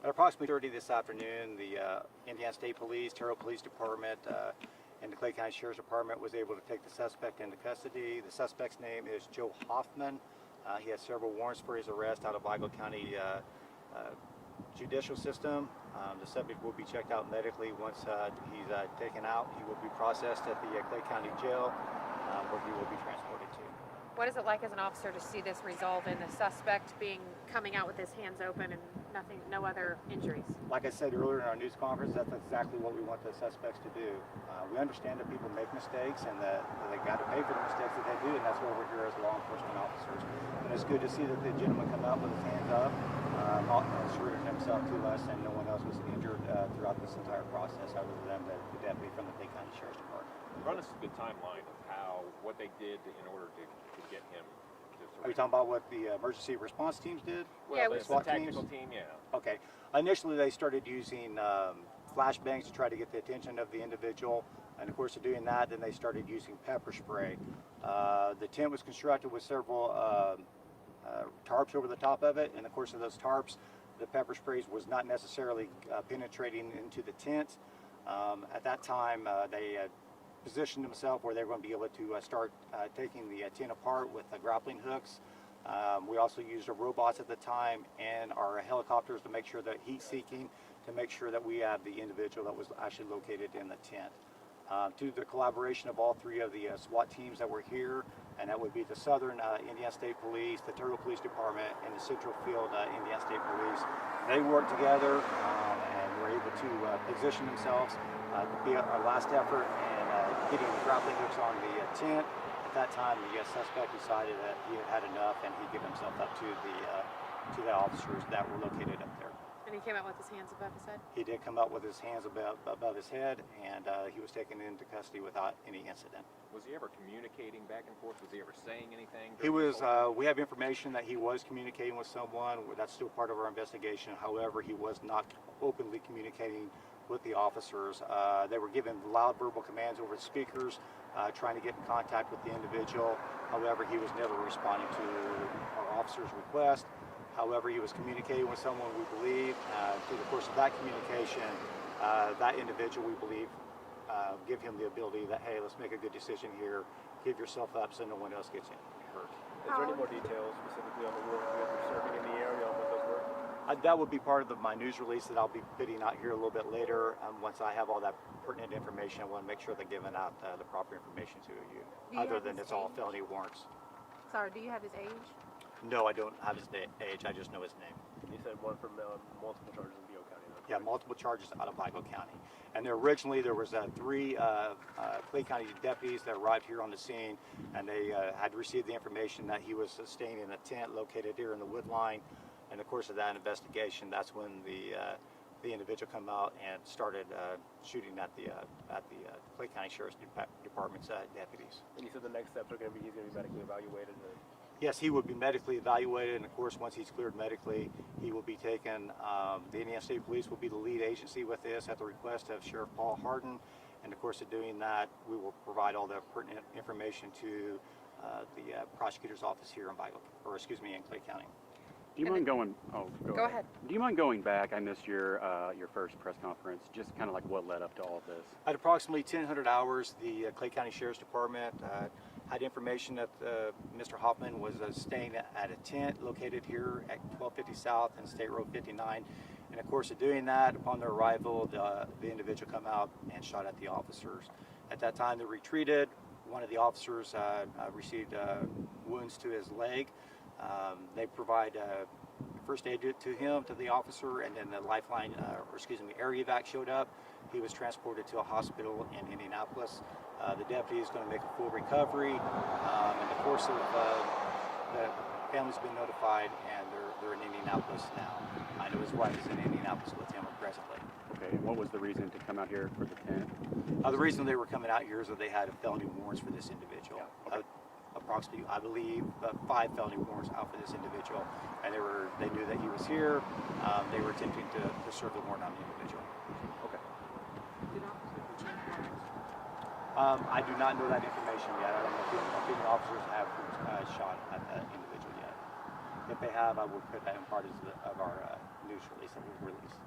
At approximately 30 this afternoon, the Indiana State Police, Terrell Police Department, and the Clay County Sheriff's Department was able to take the suspect into custody. The suspect's name is Joe Hoffman. He has several warrants for his arrest out of Vigo County judicial system. The subject will be checked out medically. Once he's taken out, he will be processed at the Clay County Jail, where he will be transported to. What is it like as an officer to see this resolve in the suspect coming out with his hands open and no other injuries? Like I said earlier in our news conference, that's exactly what we want the suspects to do. We understand that people make mistakes and that they got to pay for the mistakes that they do, and that's why we're here as law enforcement officers. And it's good to see that the gentleman come out with his hands up, surrendered himself to us, and no one else was injured throughout this entire process other than the deputy from the Clay County Sheriff's Department. Run us the timeline of what they did in order to get him to surrender. Are you talking about what the emergency response teams did? Well, yeah, the SWAT tactical teams? team, yeah. Okay. Initially, they started using flashbangs to try to get the attention of the individual. And of course, of doing that, then they started using pepper spray. The tent was constructed with several tarps over the top of it. And of course, of those tarps, the pepper sprays was not necessarily penetrating into the tent. At that time, they positioned themselves where they're going to be able to start taking the tent apart with grappling hooks. We also used our robots at the time and our helicopters to make sure that heat-seeking, to make sure that we have the individual that was actually located in the tent. To the collaboration of all three of the SWAT teams that were here, and that would be the Southern Indiana State Police, the Terrell Police Department, and the Central Field Indiana State Police. They worked together and were able to position themselves to be our last effort and getting the grappling hooks on the tent. At that time, the suspect decided that he had had enough, and he gave himself up to the officers that were located up there. And he came out with his hands above his head? He did come out with his hands above his head, and he was taken into custody without any incident. Was he ever communicating back and forth? Was he ever saying anything? He was. We have information that he was communicating with someone. That's still part of our investigation. However, he was not openly communicating with the officers. They were given loud verbal commands over the speakers, trying to get in contact with the individual. However, he was never responding to our officers' request. However, he was communicating with someone, we believe. Through the course of that communication, that individual, we believe, give him the ability that, hey, let's make a good decision here. Give yourself up so no one else gets hurt. Is there any more details specifically on the warrant you guys are serving in the area on what those were? That would be part of my news release that I'll be putting out here a little bit later. Once I have all that pertinent information, I want to make sure they're giving out the proper information to you. Other than it's all felony warrants. Sorry, do you have his age? No, I don't have his age. I just know his name. You said one from multiple charges in Vigo County. Though, yeah, multiple charges out of Vigo County. And originally there was three Clay County deputies that arrived here on the scene, and they had received the information that he was staying in a tent located here in the wood line. In the course of that investigation, that's when the individual come out and started shooting at the Clay County Sheriff's Department's deputies. And you said the next steps are going to be he's going to be medically evaluated. Yes, he would be medically evaluated, and of course, once he's cleared medically, he will be taken. The Indiana State Police will be the lead agency with this at the request of Sheriff Paul Harden. And of course, of doing that, we will provide all the pertinent information to the prosecutor's office here in in Clay County. Do you mind going? Oh, go ahead. Do you mind going back? I missed your first press conference. Just kind of like what led up to all of this. At approximately 1000 hours, the Clay County Sheriff's Department had information that Mr. Hoffman was staying at a tent located here at 1250 South and State Road 59. And of course, of doing that, upon their arrival, the individual come out and shot at the officers. At that time, they retreated. One of the officers received wounds to his leg. They provide first aid to him, to the officer, and then the lifeline, area evac showed up. He was transported to a hospital in Indianapolis. The deputy is going to make a full recovery. In the course of the family's been notified, and they're in Indianapolis now. I know his wife is in Indianapolis with him presently. Okay, and what was the reason to come out here for the tent? The reason they were coming out here is that they had felony warrants for this individual. Yeah, okay. Approximately, I believe, 5 felony warrants out for this individual, and they knew that he was here. They were attempting to serve the warrant on the individual. Okay. I do not know that information yet. I don't know if any officers have shot at that individual yet. If they have, I will put that in part of our news release that was released.